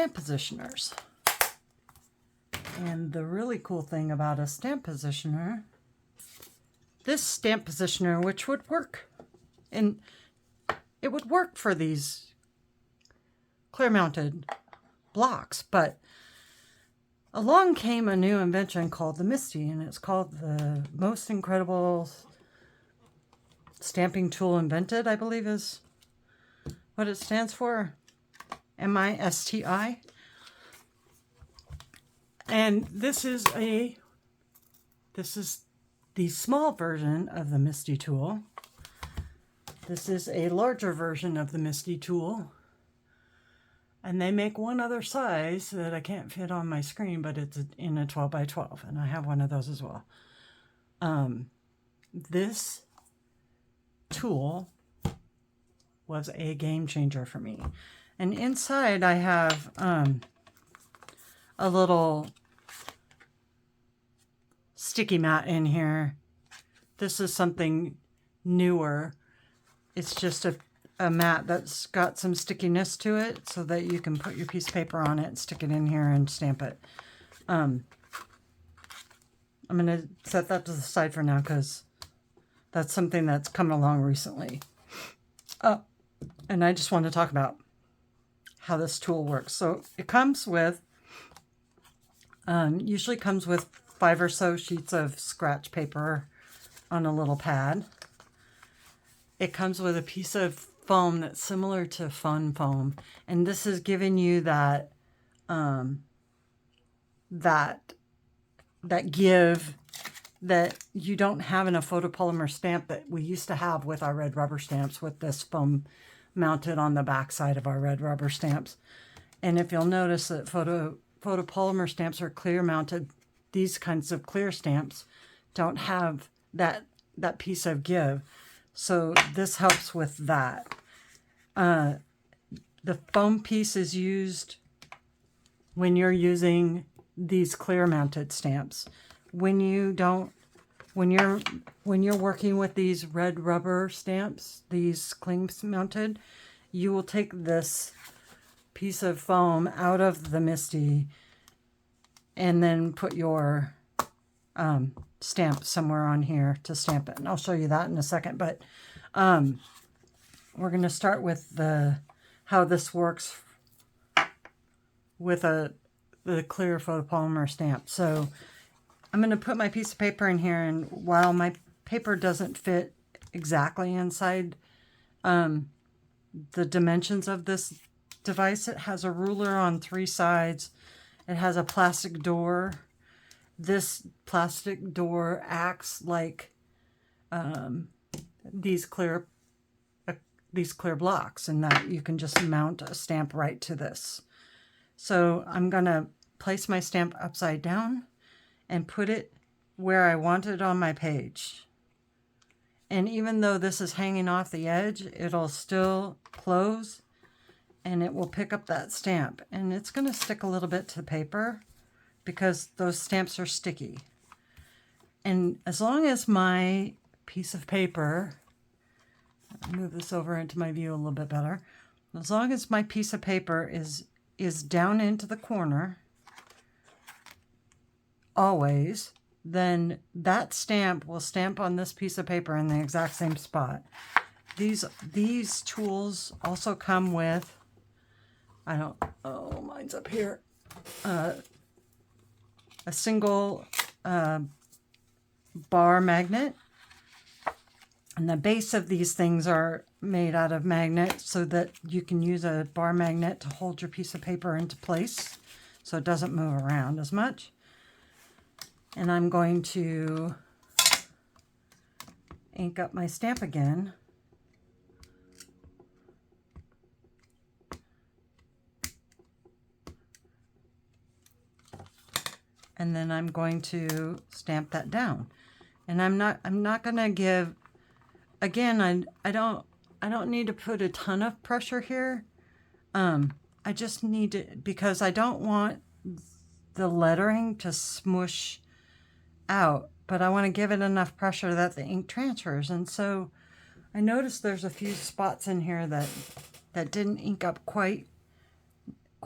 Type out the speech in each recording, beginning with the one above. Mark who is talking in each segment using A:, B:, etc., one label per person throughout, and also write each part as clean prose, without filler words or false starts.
A: stamp positioners. And the really cool thing about a stamp positioner, this stamp positioner, which would work, and it would work for these clear mounted blocks, but along came a new invention called the MISTI, and it's called the most incredible stamping tool invented, I believe is what it stands for. MISTI. And this is the small version of the MISTI tool. This is a larger version of the MISTI tool. And they make one other size that I can't fit on my screen, but it's in a 12 by 12, and I have one of those as well. This tool was a game changer for me. And inside I have a little sticky mat in here. This is something newer. It's just a mat that's got some stickiness to it so that you can put your piece of paper on it, stick it in here, and stamp it. I'm going to set that to the side for now because that's something that's come along recently. And I just want to talk about how this tool works. So it comes with, usually comes with 5 or so sheets of scratch paper on a little pad. It comes with a piece of foam that's similar to Fun Foam, and this is giving you that that give that you don't have in a photopolymer stamp that we used to have with our red rubber stamps, with this foam mounted on the back side of our red rubber stamps. And if you'll notice that photopolymer stamps are clear mounted, these kinds of clear stamps don't have that piece of give. So this helps with that. The foam piece is used when you're using these clear mounted stamps. When you're working with these red rubber stamps, these cling mounted, you will take this piece of foam out of the MISTI and then put your stamp somewhere on here to stamp it. And I'll show you that in a second, but we're going to start with how this works with the clear photopolymer stamp. So I'm going to put my piece of paper in here, and while my paper doesn't fit exactly inside the dimensions of this device, it has a ruler on 3 sides. It has a plastic door. This plastic door acts like these clear blocks, and that you can just mount a stamp right to this. So I'm going to place my stamp upside down and put it where I want it on my page. And even though this is hanging off the edge, it'll still close and it will pick up that stamp. And it's going to stick a little bit to the paper because those stamps are sticky. And as long as my piece of paper, I'll move this over into my view a little bit better. As long as my piece of paper is down into the corner, always, then that stamp will stamp on this piece of paper in the exact same spot. These tools also come with, mine's up here, a single bar magnet. And the base of these things are made out of magnets so that you can use a bar magnet to hold your piece of paper into place so it doesn't move around as much. And I'm going to ink up my stamp again. And then I'm going to stamp that down. And I'm not going to give, again, I don't need to put a ton of pressure here. I just need to, because I don't want the lettering to smush out, but I want to give it enough pressure that the ink transfers. And so I noticed there's a few spots in here that didn't ink up quite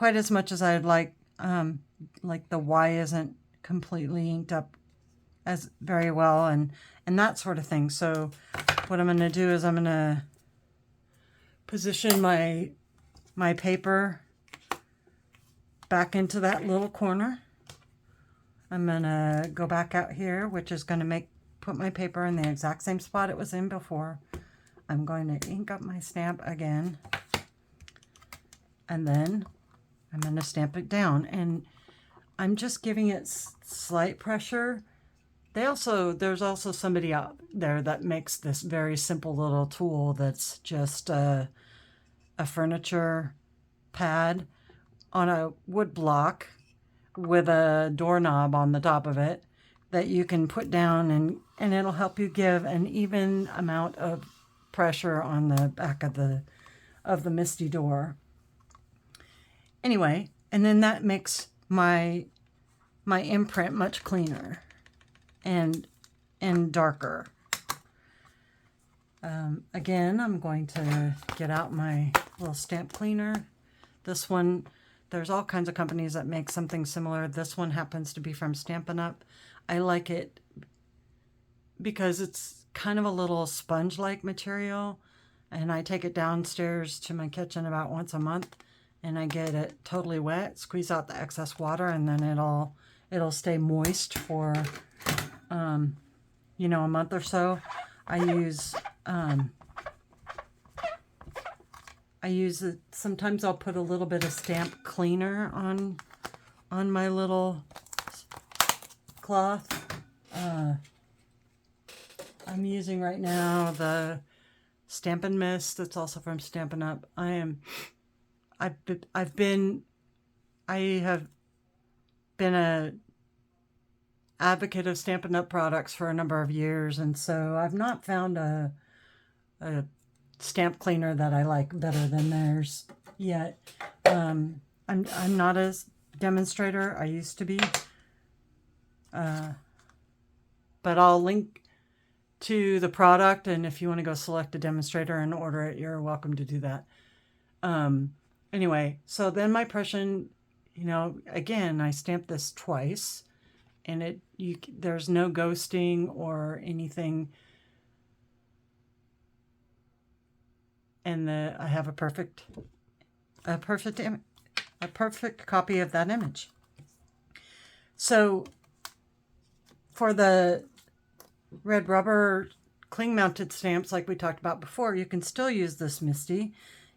A: quite as much as I'd like the Y isn't completely inked up as very well and that sort of thing. So what I'm going to do is I'm going to position my paper back into that little corner. I'm going to go back out here, which is going to put my paper in the exact same spot it was in before. I'm going to ink up my stamp again, and then I'm going to stamp it down, and I'm just giving it slight pressure. There's also somebody out there that makes this very simple little tool that's just a furniture pad on a wood block with a doorknob on the top of it that you can put down, and it'll help you give an even amount of pressure on the back of the MISTI door. Anyway, and then that makes my imprint much cleaner and darker. Again, I'm going to get out my little stamp cleaner. This one, there's all kinds of companies that make something similar. This one happens to be from Stampin' Up. I like it because it's kind of a little sponge-like material, and I take it downstairs to my kitchen about once a month, and I get it totally wet, squeeze out the excess water, and then it'll stay moist for a month or so. I use it. Sometimes I'll put a little bit of stamp cleaner on my little cloth. I'm using right now the Stampin' Mist that's also from Stampin' Up. I have been a advocate of Stampin' Up products for a number of years, and so I've not found a stamp cleaner that I like better than theirs yet. I'm not a demonstrator. I used to be, but I'll link to the product, and if you want to go select a demonstrator and order it, you're welcome to do that. Anyway, so then my impression, again, I stamped this twice, and there's no ghosting or anything. And I have a perfect copy of that image. So for the red rubber cling mounted stamps like we talked about before, you can still use this MISTI.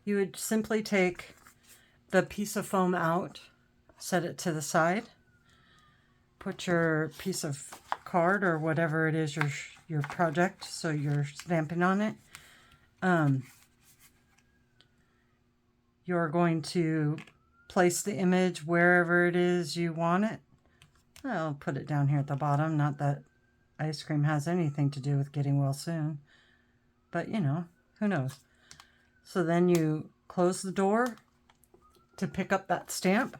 A: You would simply take the piece of foam out, set it to the side, put your piece of card or whatever it is your project, so you're stamping on it. You're going to place the image wherever it is you want it. I'll put it down here at the bottom. Not that ice cream has anything to do with getting well soon, but who knows. So then you close the door to pick up that stamp.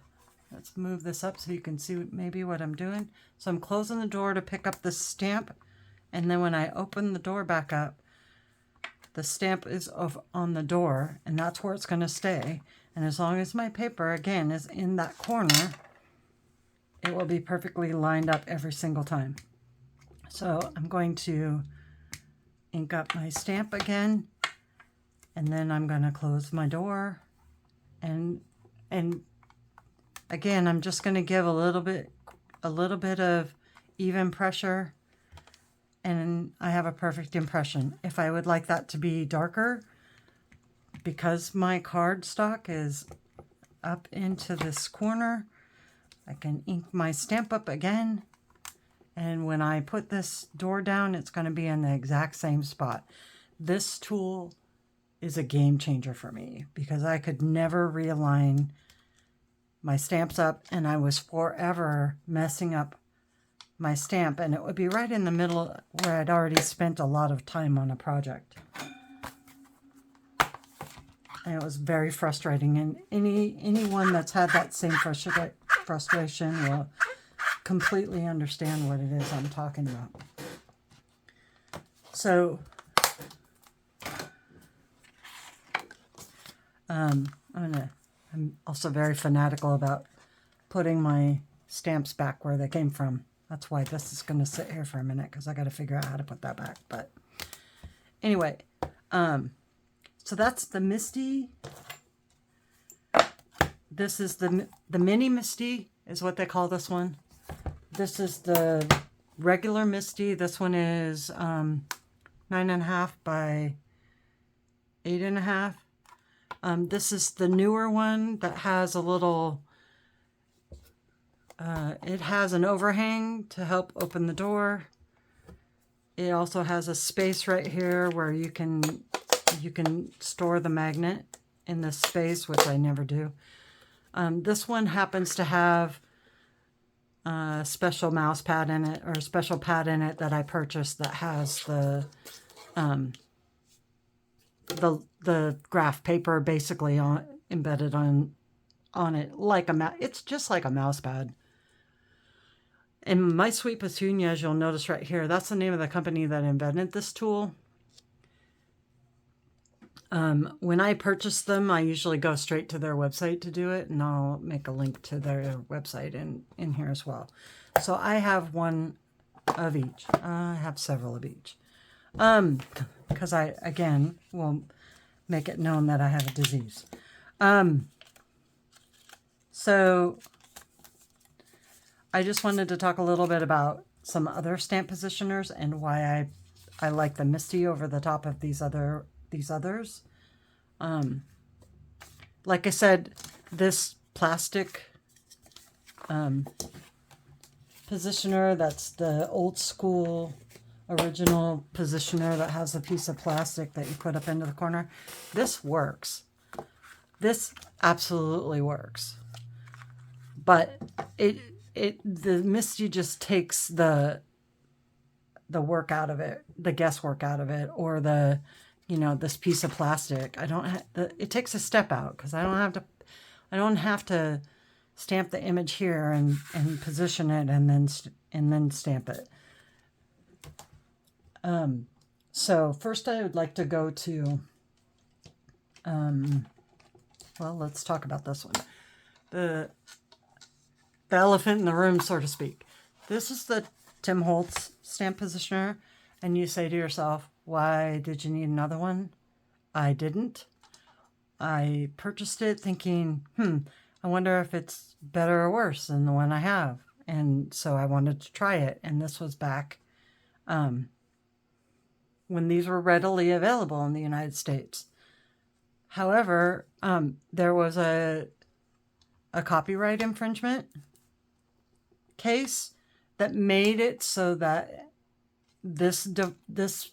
A: Let's move this up so you can see maybe what I'm doing. So I'm closing the door to pick up the stamp, and then when I open the door back up, the stamp is on the door, and that's where it's going to stay. And as long as my paper, again, is in that corner, it will be perfectly lined up every single time. So I'm going to ink up my stamp again, and then I'm going to close my door. And again, I'm just going to give a little bit of even pressure, and I have a perfect impression. If I would like that to be darker, because my cardstock is up into this corner, I can ink my stamp up again, and when I put this door down, it's going to be in the exact same spot. This tool is a game changer for me because I could never realign my stamps up, and I was forever messing up my stamp, and it would be right in the middle where I'd already spent a lot of time on a project. And it was very frustrating, and anyone that's had that same frustration will completely understand what it is I'm talking about. So I'm gonna I'm also very fanatical about putting my stamps back where they came from. That's why this is going to sit here for a minute, because I got to figure out how to put that back. But anyway, so that's the Misty. This is the Mini Misty is what they call this one. This is the regular Misty. This one is 9.5 by 8.5. This is the newer one that has a little, it has an overhang to help open the door. It also has a space right here where you can store the magnet in this space, which I never do. This one happens to have a special mouse pad in it, or a special pad in it that I purchased that has the graph paper basically embedded on it, like it's just like a mouse pad. And My Sweet Petunias, you'll notice right here, that's the name of the company that invented this tool. When I purchase them, I usually go straight to their website to do it, and I'll make a link to their website in here as well. So I have one of each. I have several of each. Because I, again, will make it known that I have a disease. So I just wanted to talk a little bit about some other stamp positioners and why I like the Misty over the top of these others. Like I said, this plastic positioner, that's the old school original positioner that has a piece of plastic that you put up into the corner. This works. This absolutely works. But the Misty just takes the work out of it, the guesswork out of it, or this piece of plastic. It takes a step out, because I don't have to stamp the image here and position it and then stamp it. So first I would like to go to well, let's talk about this one. The elephant in the room, so to speak. This is the Tim Holtz stamp positioner, and you say to yourself, why did you need another one? I didn't. I purchased it thinking, I wonder if it's better or worse than the one I have. And so I wanted to try it, and this was back when these were readily available in the United States. However, there was a copyright infringement case that made it so that this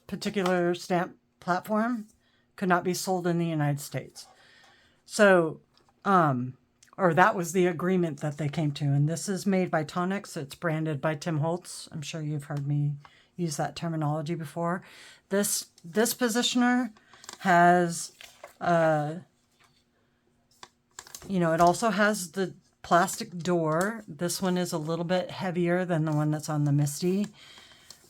A: particular stamp platform could not be sold in the United States. So, or that was the agreement that they came to. And this is made by Tonix. It's branded by Tim Holtz. I'm sure you've heard me use that terminology before. This positioner has, it also has the plastic door. This one is a little bit heavier than the one that's on the Misty.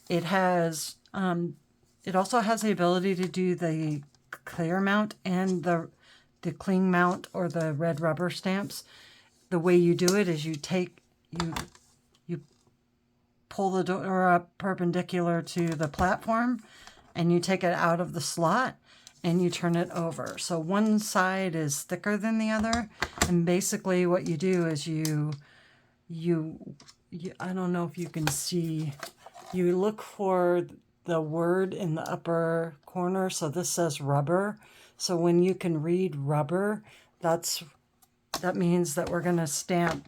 A: It has, it also has the ability to do the clear mount and the cling mount, or the red rubber stamps. The way you do it is you pull the door up perpendicular to the platform, and you take it out of the slot and you turn it over. So one side is thicker than the other, and basically what you do is you I don't know if you can see, you look for the word in the upper corner. So this says rubber. So when you can read rubber, that means that we're going to stamp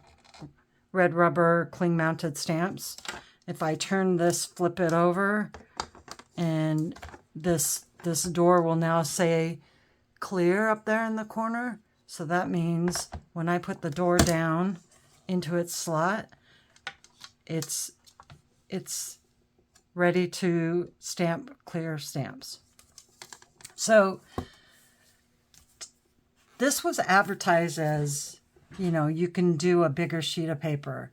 A: red rubber cling mounted stamps. If I turn this, flip it over, and this door will now say clear up there in the corner. So that means when I put the door down into its slot, it's ready to stamp clear stamps. So this was advertised as, you can do a bigger sheet of paper.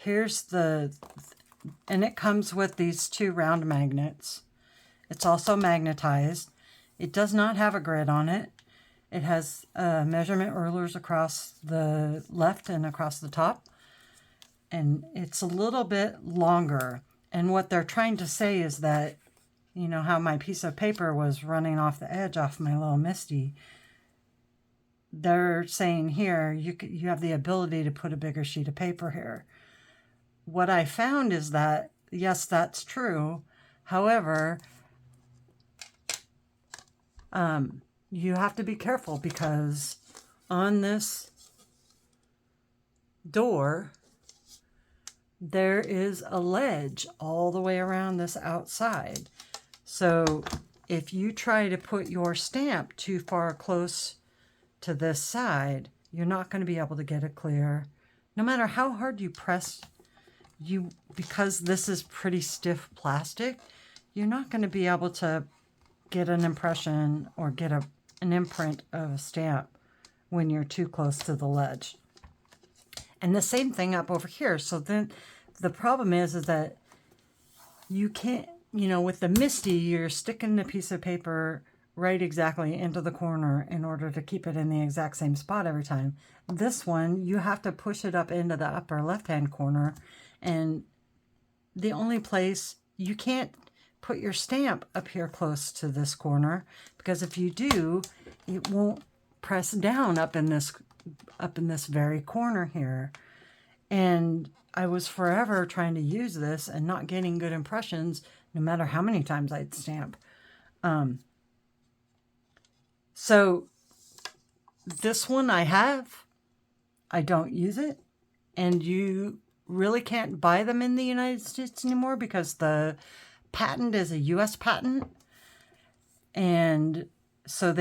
A: And it comes with these 2 round magnets. It's also magnetized. It does not have a grid on it. It has measurement rulers across the left and across the top. And it's a little bit longer. And what they're trying to say is that, you know, how my piece of paper was running off the edge off my little MISTI. They're saying here, you have the ability to put a bigger sheet of paper here. What I found is that, yes, that's true. However, you have to be careful because on this door, there is a ledge all the way around this outside. So if you try to put your stamp too far close to this side, you're not going to be able to get it clear. No matter how hard you press, because this is pretty stiff plastic, you're not going to be able to get an impression or get an imprint of a stamp when you're too close to the ledge. And the same thing up over here. So then the problem is that you can't, you know, with the MISTI, you're sticking the piece of paper right exactly into the corner in order to keep it in the exact same spot every time. This one, you have to push it up into the upper left-hand corner, and the only place you can't put your stamp up here close to this corner, because if you do, it won't press down up in this very corner here. And I was forever trying to use this and not getting good impressions no matter how many times I'd stamp. So this one I don't use it, and you really can't buy them in the United States anymore because the patent is a US patent. And so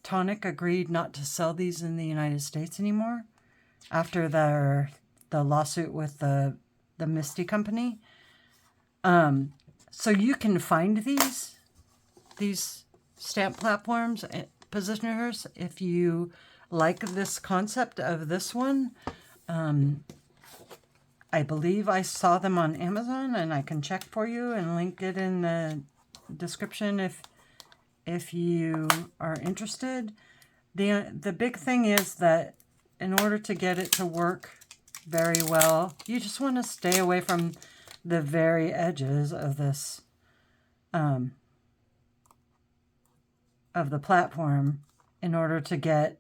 A: Tonic agreed not to sell these in the United States anymore after the lawsuit with the MISTI company. So you can find these stamp platforms, positioners, if you like this concept of this one. I believe I saw them on Amazon, and I can check for you and link it in the description if you are interested. The big thing is that in order to get it to work very well, you just want to stay away from the very edges of this of the platform in order to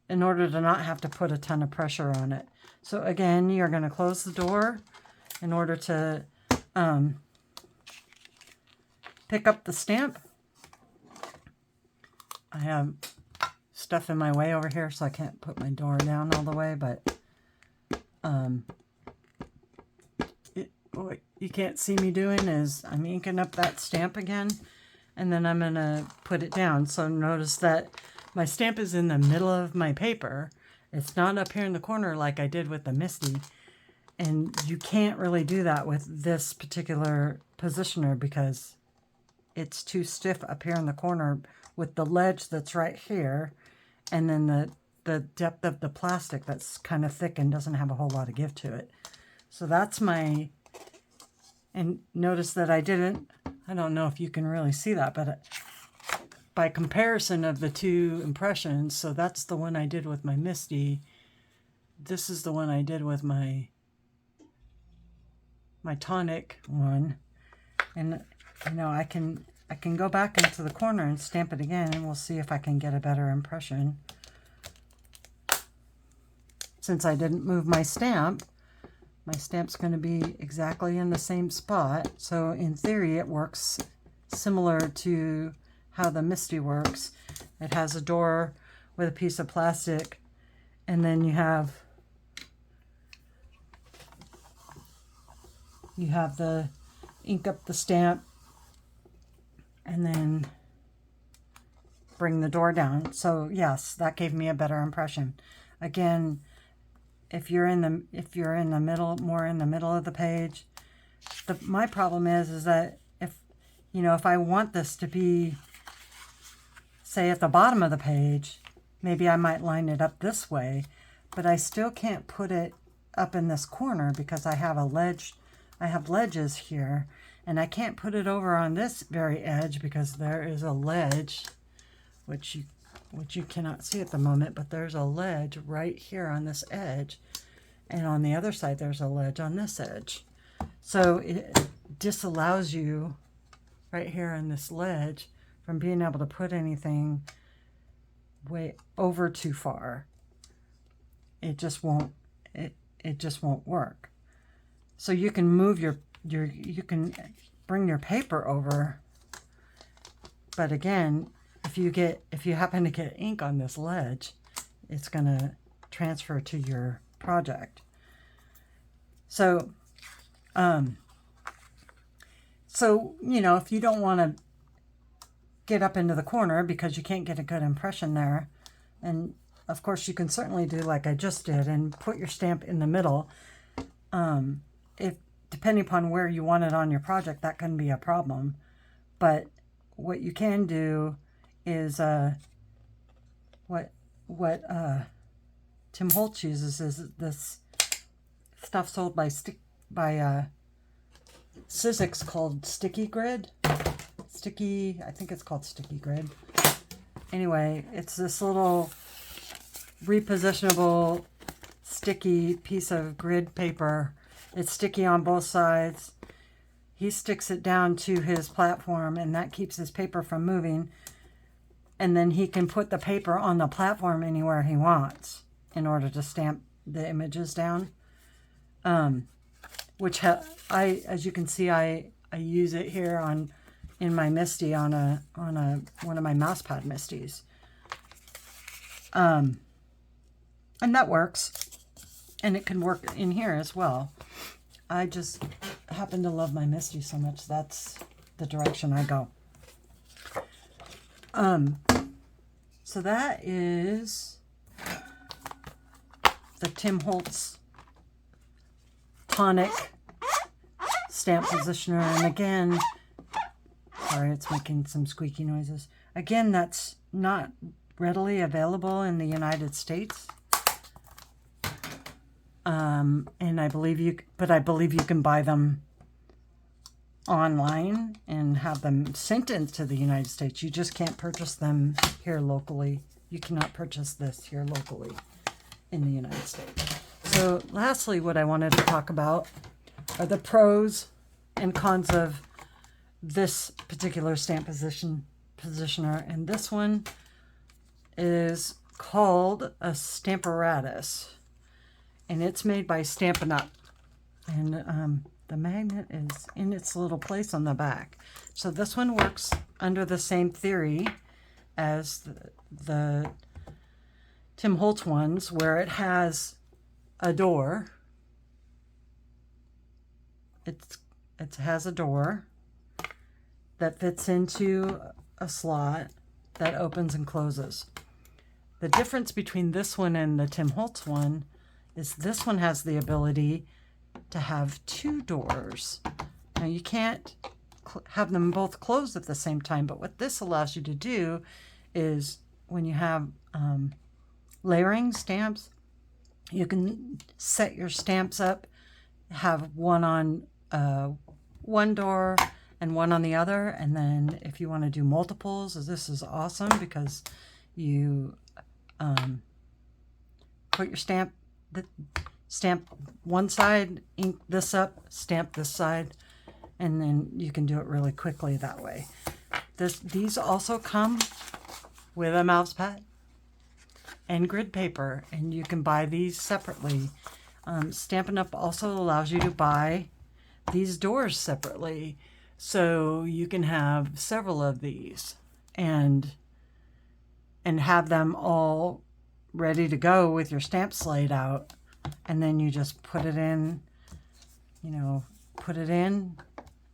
A: not have to put a ton of pressure on it. So again, you're going to close the door in order to pick up the stamp. I have stuff in my way over here, so I can't put my door down all the way, but what you can't see me doing is I'm inking up that stamp again, and then I'm going to put it down. So notice that my stamp is in the middle of my paper. It's not up here in the corner like I did with the MISTI. And you can't really do that with this particular positioner because it's too stiff up here in the corner with the ledge that's right here, and then the depth of the plastic that's kind of thick and doesn't have a whole lot of give to it. So that's my, and notice that I don't know if you can really see that, but by comparison of the two impressions, so that's the one I did with my MISTI. This is the one I did with my Tonic one. And you know, I can go back into the corner and stamp it again, and we'll see if I can get a better impression. Since I didn't move my stamp's going to be exactly in the same spot. So in theory, it works similar to how the MISTI works. It has a door with a piece of plastic, and then you have the ink up the stamp, and then bring the door down. So yes, that gave me a better impression. Again, if you're in the middle, more in the middle of the page, my problem is that if I want this to be, say, at the bottom of the page, maybe I might line it up this way, but I still can't put it up in this corner because I have a ledge. I have ledges here, and I can't put it over on this very edge because there is a ledge, which which you cannot see at the moment, but there's a ledge right here on this edge. And on the other side, there's a ledge on this edge. So it disallows you right here on this ledge from being able to put anything way over too far. It just won't, it just won't work. So you can move you can bring your paper over, but again, if you happen to get ink on this ledge, it's gonna transfer to your project. So, you know, if you don't want to get up into the corner because you can't get a good impression there, and of course you can certainly do like I just did and put your stamp in the middle. If depending upon where you want it on your project, that can be a problem. But what you can do is what Tim Holtz uses is this stuff sold by Sizzix called Sticky Grid. I think it's called Sticky Grid. Anyway, it's this little repositionable sticky piece of grid paper. It's sticky on both sides. He sticks it down to his platform, and that keeps his paper from moving. And then he can put the paper on the platform anywhere he wants in order to stamp the images down. Which as you can see, I use it here in my MISTI on one of my mousepad MISTIs. And that works, and it can work in here as well. I just happen to love my MISTI so much, that's the direction I go. So that is the Tim Holtz Tonic stamp positioner. And again, sorry, it's making some squeaky noises. Again, that's not readily available in the United States. And I believe you can buy them online and have them sent into the United States. You just can't purchase them here locally. You cannot purchase this here locally in the United States. So lastly, what I wanted to talk about are the pros and cons of this particular stamp positioner. And this one is called a Stamparatus, and it's made by Stampin' Up. And the magnet is in its little place on the back. So this one works under the same theory as the Tim Holtz ones, where it has a door. It has a door that fits into a slot that opens and closes. The difference between this one and the Tim Holtz one is this one has the ability to have two doors. Now you can't have them both closed at the same time, but what this allows you to do is when you have layering stamps, you can set your stamps up, have one on one door and one on the other, and then if you want to do multiples, this is awesome because you put your stamp one side, ink this up, stamp this side, and then you can do it really quickly that way. These also come with a mouse pad and grid paper, and you can buy these separately. Stampin' Up! Also allows you to buy these doors separately, so you can have several of these and have them all ready to go with your stamps laid out, and then you just put it in,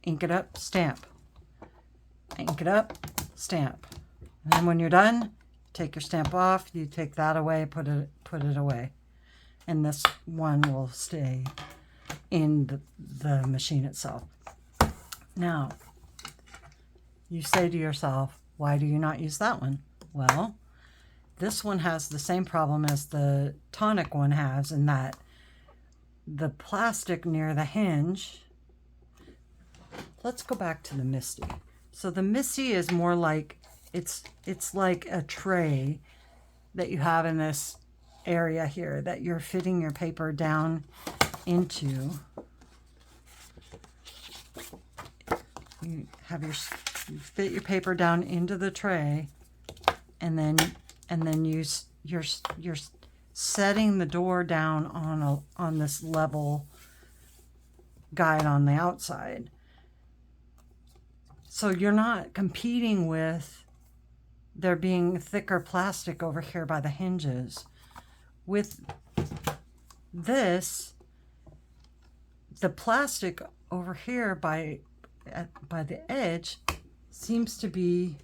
A: ink it up, stamp, ink it up, stamp, and then when you're done, take your stamp off, you take that away, put it away, and this one will stay in the machine itself. Now, you say to yourself, why do you not use that one? Well, this one has the same problem as the Tonic one has, in that the plastic near the hinge. Let's go back to the MISTI. So the MISTI is more like it's like a tray that you have in this area here that you're fitting your paper down into. You fit your paper down into the tray, and then you're setting the door down on this level guide on the outside. So you're not competing with there being thicker plastic over here by the hinges. With this, the plastic over here by the edge seems to be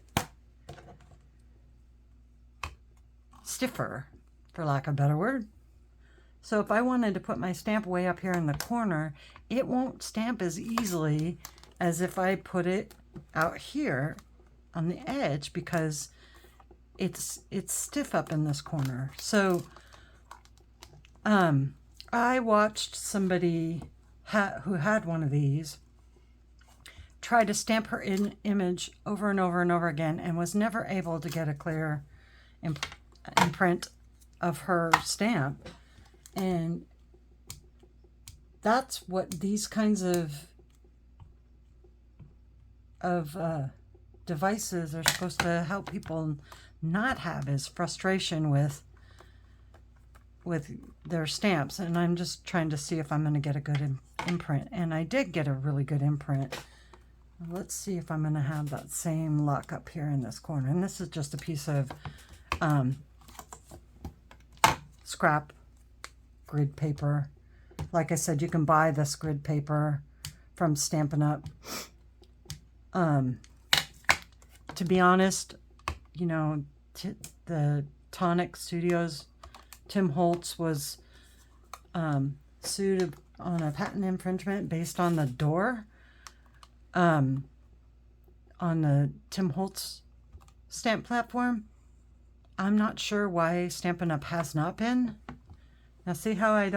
A: stiffer, for lack of a better word. So if I wanted to put my stamp way up here in the corner, it won't stamp as easily as if I put it out here on the edge, because it's stiff up in this corner. So I watched somebody who had one of these try to stamp her image over and over and over again, and was never able to get a clear imprint of her stamp. And that's what these kinds of devices are supposed to help people not have, is frustration with their stamps. And I'm just trying to see if I'm going to get a good imprint, and I did get a really good imprint. Let's see if I'm going to have that same luck up here in this corner. And this is just a piece of scrap grid paper. Like I said, you can buy this grid paper from Stampin' Up. To be honest, you know, the Tonic Studios, Tim Holtz was sued on a patent infringement based on the door. On the Tim Holtz stamp platform. I'm not sure why Stampin' Up has not been. Now see how I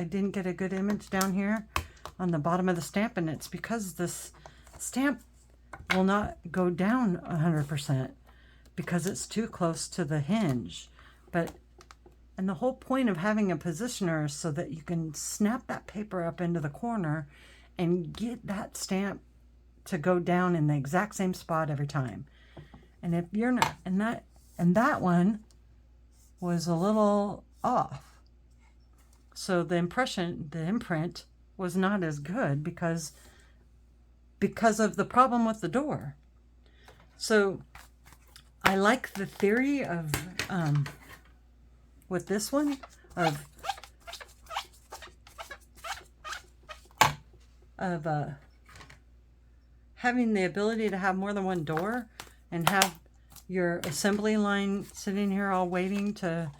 A: didn't get a good image down here on the bottom of the stamp, and it's because this stamp will not go down 100% because it's too close to the hinge. And the whole point of having a positioner is so that you can snap that paper up into the corner and get that stamp to go down in the exact same spot every time. And if you're not, and that one was a little off. So the imprint was not as good because of the problem with the door. So I like the theory of with this one of having the ability to have more than one door and have your assembly line sitting here all waiting to,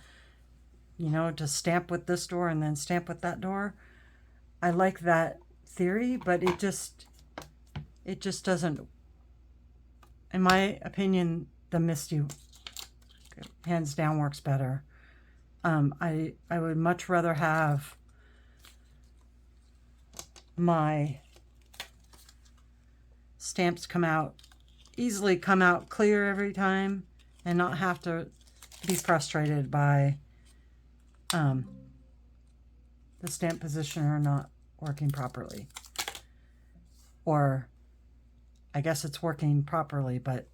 A: you know, to stamp with this door and then stamp with that door. I like that theory, but it just doesn't, in my opinion, the MISTI hands down works better. I would much rather have my stamps come out clear every time and not have to be frustrated by the stamp positioner not working properly. Or I guess it's working properly, but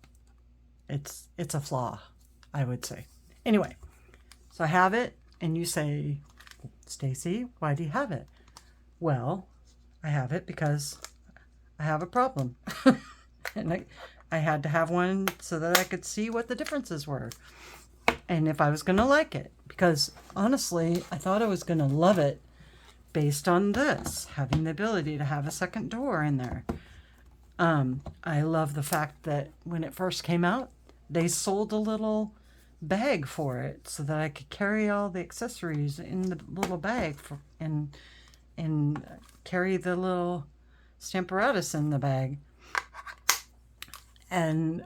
A: it's a flaw, I would say. Anyway, so I have it, and you say, Stacy, why do you have it? Well, I have it because I have a problem. And I had to have one so that I could see what the differences were. And if I was going to like it. Because honestly, I thought I was going to love it based on this, having the ability to have a second door in there. I love the fact that when it first came out, they sold a little bag for it so that I could carry all the accessories in the little bag and carry the little Stamparatus in the bag. And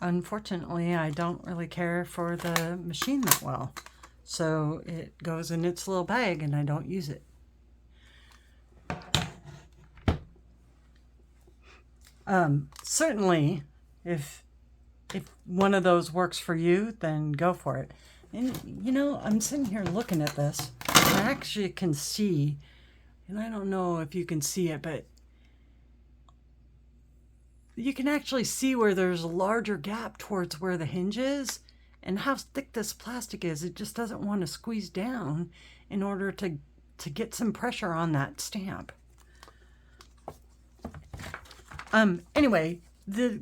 A: unfortunately, I don't really care for the machine that well. So it goes in its little bag and I don't use it. Certainly, if if one of those works for you, then go for it. And you know, I'm sitting here looking at this. I actually can see, and I don't know if you can see it, but you can actually see where there's a larger gap towards where the hinge is, and how thick this plastic is. It just doesn't want to squeeze down in order to get some pressure on that stamp. Anyway, the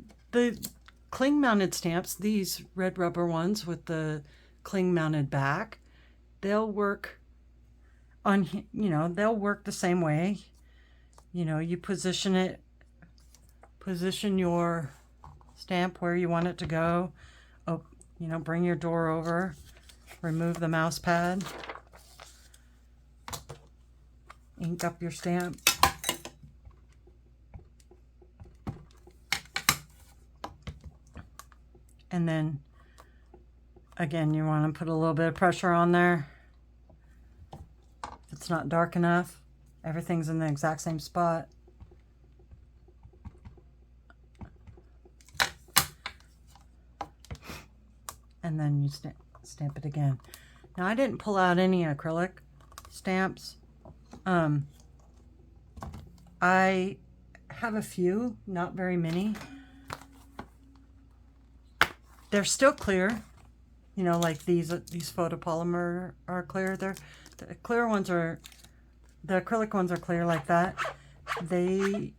A: cling mounted stamps, these red rubber ones with the cling mounted back, they'll work on, you know, they'll work the same way. You know, you position your stamp where you want it to go. Oh, you know, bring your door over, remove the mouse pad, ink up your stamp. And then, again, you want to put a little bit of pressure on there. If it's not dark enough, everything's in the exact same spot. And then you stamp it again. Now, I didn't pull out any acrylic stamps. I have a few, not very many. They're still clear, you know, like these photopolymer are clear. The clear ones are, the acrylic ones are clear like that. They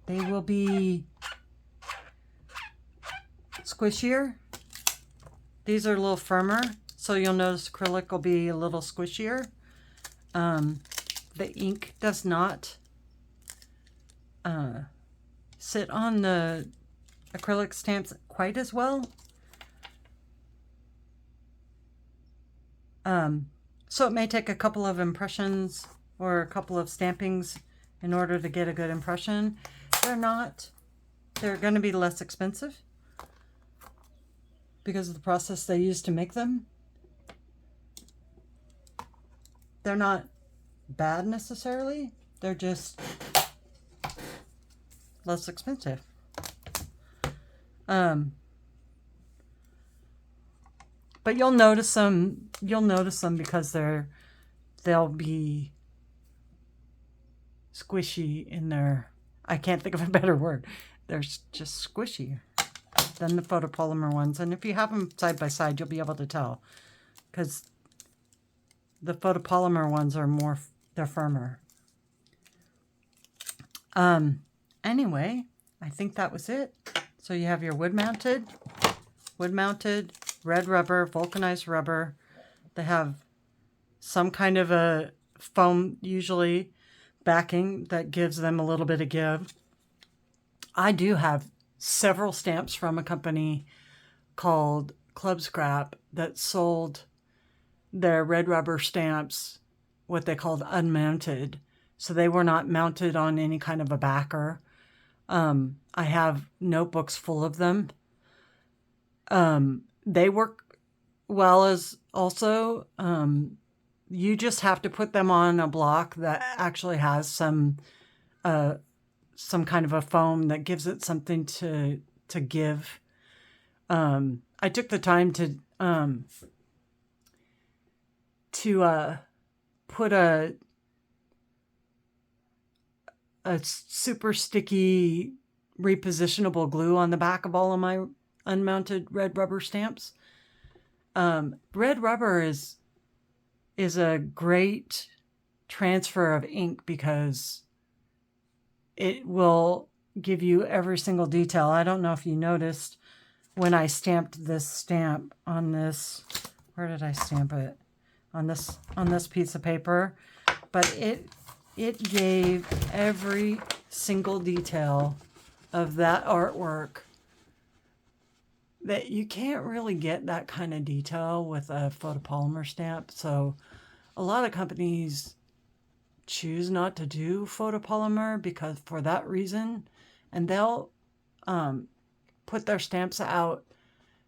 A: will be squishier. These are a little firmer, so you'll notice acrylic will be a little squishier. The ink does not sit on the acrylic stamps quite as well. So it may take a couple of impressions or a couple of stampings in order to get a good impression. They're going to be less expensive because of the process they use to make them. They're not bad necessarily. They're just less expensive. But you'll notice them because they'll be squishy in their, I can't think of a better word. They're just squishy than the photopolymer ones. And if you have them side by side, you'll be able to tell, because the photopolymer ones are they're firmer. Anyway, I think that was it. So you have your wood-mounted, red rubber, vulcanized rubber. They have some kind of a foam, usually, backing that gives them a little bit of give. I do have several stamps from a company called Club Scrap that sold their red rubber stamps, what they called unmounted. So they were not mounted on any kind of a backer. I have notebooks full of them. They work well as also, you just have to put them on a block that actually has some kind of a foam that gives it something to give. I took the time to put a super sticky repositionable glue on the back of all of my unmounted red rubber stamps. Red rubber is a great transfer of ink because it will give you every single detail. I don't know if you noticed when I stamped this stamp on this, where did I stamp it? On this piece of paper, but it gave every single detail of that artwork that you can't really get that kind of detail with a photopolymer stamp. So a lot of companies choose not to do photopolymer because for that reason, and they'll put their stamps out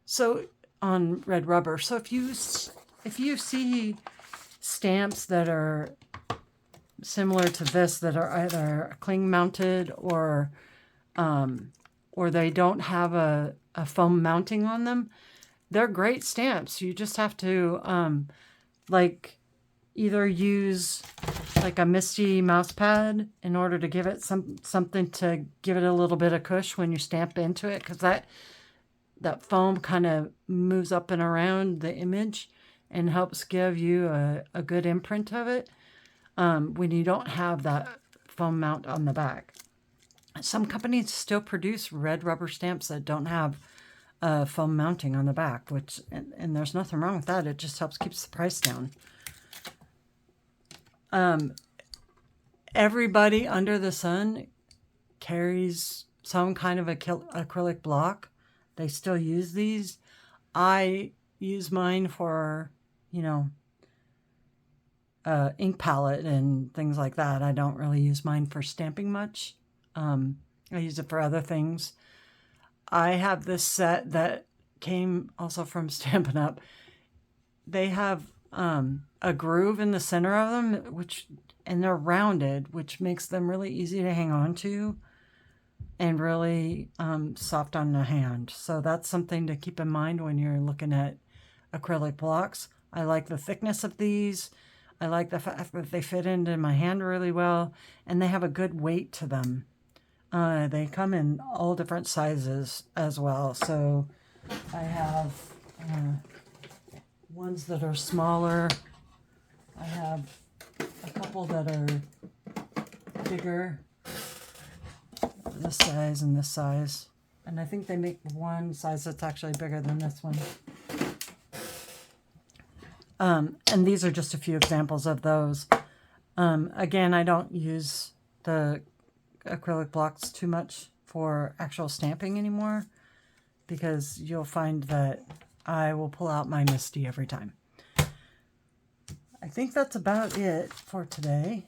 A: so on red rubber. So if you see stamps that are similar to this that are either cling mounted or or they don't have a foam mounting on them, they're great stamps. You just have to like either use like a Misty mouse pad in order to give it something to give it a little bit of cush when you stamp into it, because that foam kind of moves up and around the image and helps give you a good imprint of it when you don't have that foam mount on the back. Some companies still produce red rubber stamps that don't have foam mounting on the back, which and there's nothing wrong with that. It just helps keep the price down. Everybody under the sun carries some kind of acrylic block. They still use these. I use mine for, you know, ink palette and things like that. I don't really use mine for stamping much. I use it for other things. I have this set that came also from Stampin' Up. They have a groove in the center of them, and they're rounded, which makes them really easy to hang on to and really soft on the hand. So that's something to keep in mind when you're looking at acrylic blocks. I like the thickness of these. I like the fact that they fit into my hand really well, and they have a good weight to them. They come in all different sizes as well. So I have ones that are smaller. I have a couple that are bigger, this size and this size. And I think they make one size that's actually bigger than this one. And these are just a few examples of those. Again, I don't use the acrylic blocks too much for actual stamping anymore, because you'll find that I will pull out my Misty every time. I think that's about it for today.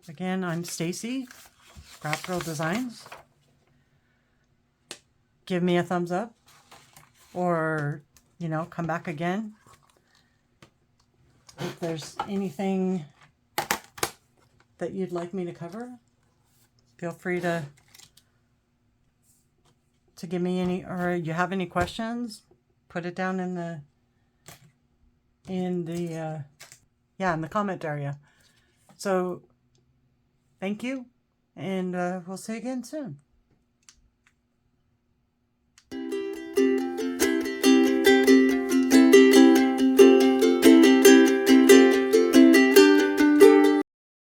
A: Again, I'm Stacy, Craft Girl Designs. Give me a thumbs up, or, you know, come back again. If there's anything that you'd like me to cover, feel free to give me any, or you have any questions, put it down in the comment area. So thank you, and we'll see you again soon.